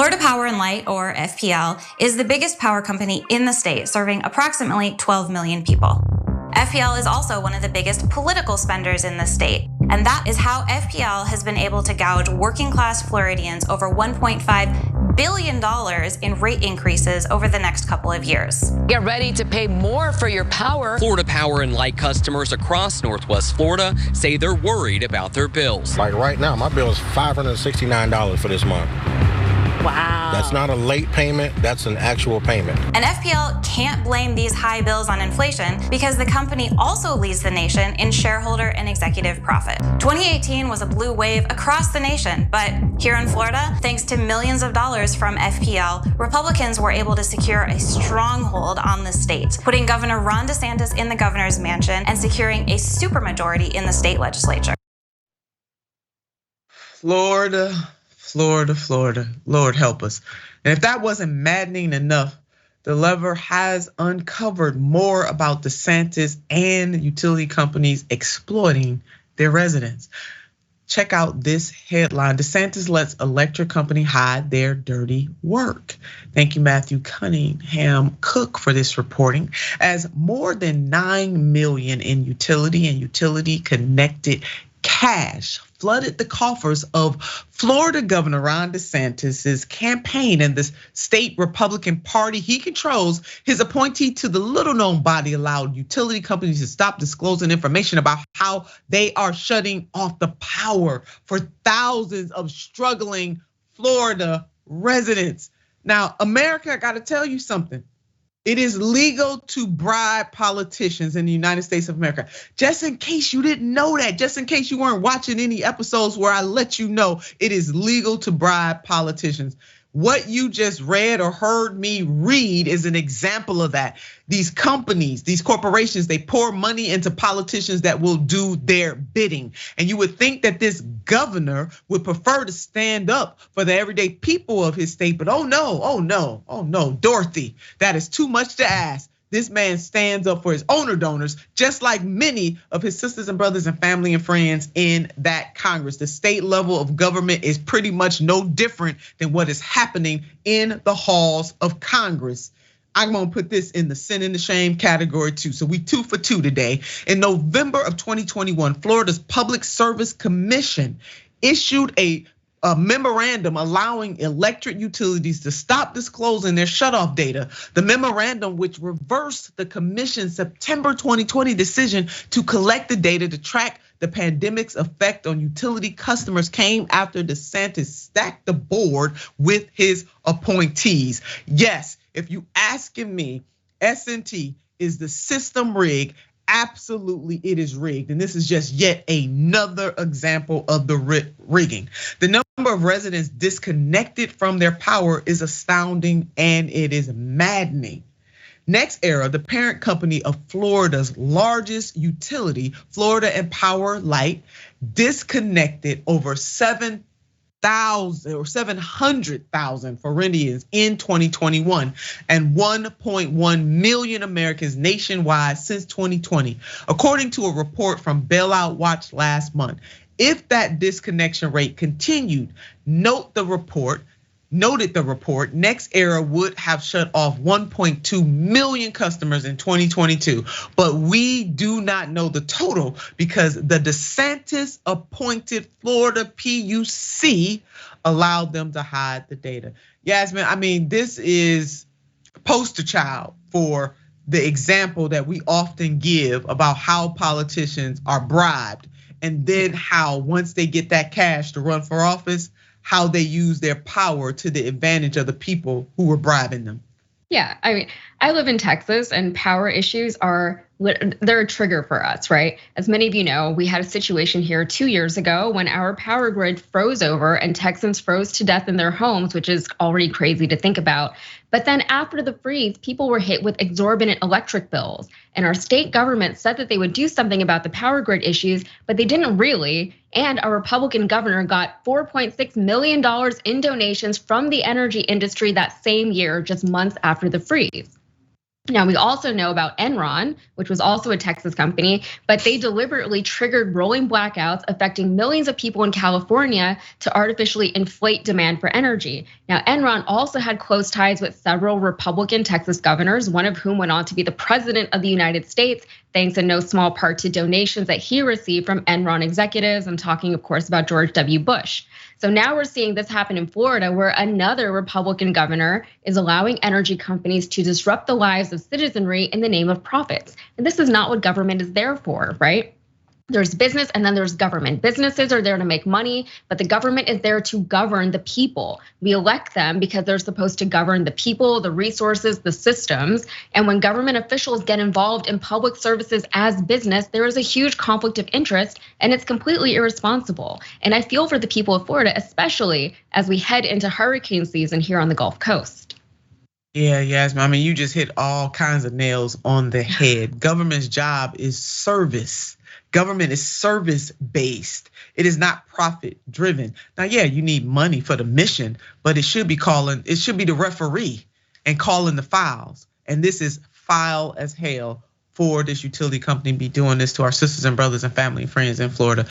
Florida Power and Light, or FPL, is the biggest power company in the state, serving approximately 12 million people. FPL is also one of the biggest political spenders in the state, and that is how FPL has been able to gouge working-class Floridians over $1.5 billion in rate increases over the next couple of years. Get ready to pay more for your power. Florida Power and Light customers across Northwest Florida say they're worried about their bills. Like right now, my bill is $569 for this month. Wow. That's not a late payment, that's an actual payment. And FPL can't blame these high bills on inflation because the company also leads the nation in shareholder and executive profit. 2018 was a blue wave across the nation, but here in Florida, thanks to millions of dollars from FPL, Republicans were able to secure a stronghold on the state, putting Governor Ron DeSantis in the governor's mansion and securing a supermajority in the state legislature. Florida. Lord help us. And if that wasn't maddening enough, the lever has uncovered more about DeSantis and utility companies exploiting their residents. Check out this headline. DeSantis lets electric company hide their dirty work. Thank you, Matthew Cunningham Cook, for this reporting. As more than 9 million in utility and utility connected cash flooded the coffers of Florida Governor Ron DeSantis' campaign and the state Republican Party he controls, his appointee to the little-known body allowed utility companies to stop disclosing information about how they are shutting off the power for thousands of struggling Florida residents. Now, America, I gotta tell you something. It is legal to bribe politicians in the United States of America. Just in case you didn't know that, just in case you weren't watching any episodes where I let you know, it is legal to bribe politicians. What you just read or heard me read is an example of that. These companies, these corporations, they pour money into politicians that will do their bidding. And you would think that this governor would prefer to stand up for the everyday people of his state, but oh no, Dorothy, that is too much to ask. This man stands up for his owner donors, just like many of his sisters and brothers and family and friends in that Congress. The state level of government is pretty much no different than what is happening in the halls of Congress. I'm gonna put this in the sin and the shame category too. So we 2 for 2 today. In November of 2021, Florida's Public Service Commission issued a memorandum allowing electric utilities to stop disclosing their shutoff data. The memorandum, which reversed the commission's September 2020 decision to collect the data to track the pandemic's effect on utility customers, came after DeSantis stacked the board with his appointees. Yes, if you asking me, S&T is the system rigged. Absolutely, it is rigged. And this is just yet another example of the rigging. The number of residents disconnected from their power is astounding and it is maddening. NextEra, the parent company of Florida's largest utility, Florida and Power Light, disconnected over 700,000 Floridians in 2021 and 1.1 million Americans nationwide since 2020, according to a report from Bailout Watch last month. If that disconnection rate continued, noted the report, NextEra would have shut off 1.2 million customers in 2022, but we do not know the total because the DeSantis appointed Florida PUC allowed them to hide the data. Yasmin, I mean, this is poster child for the example that we often give about how politicians are bribed, and then how once they get that cash to run for office, how they use their power to the advantage of the people who were bribing them. Yeah, I mean, I live in Texas and power issues they're a trigger for us, right? As many of you know, we had a situation here 2 years ago when our power grid froze over and Texans froze to death in their homes, which is already crazy to think about. But then after the freeze, people were hit with exorbitant electric bills. And our state government said that they would do something about the power grid issues, but they didn't really. And our Republican governor got $4.6 million in donations from the energy industry that same year, just months after the freeze. Now, we also know about Enron, which was also a Texas company, but they deliberately triggered rolling blackouts affecting millions of people in California to artificially inflate demand for energy. Now, Enron also had close ties with several Republican Texas governors, one of whom went on to be the president of the United States, thanks in no small part to donations that he received from Enron executives. I'm talking, of course, about George W. Bush. So now we're seeing this happen in Florida, where another Republican governor is allowing energy companies to disrupt the lives of citizenry in the name of profits. And this is not what government is there for, right? There's business and then there's government. Businesses are there to make money, but the government is there to govern the people. We elect them because they're supposed to govern the people, the resources, the systems. And when government officials get involved in public services as business, there is a huge conflict of interest and it's completely irresponsible. And I feel for the people of Florida, especially as we head into hurricane season here on the Gulf Coast. Yeah, Yasmin, I mean, you just hit all kinds of nails on the head. Government's job is service. Government is service-based. It is not profit-driven. Now, yeah, you need money for the mission, but it should be the referee and calling the fouls. And this is foul as hell for this utility company to be doing this to our sisters and brothers and family and friends in Florida.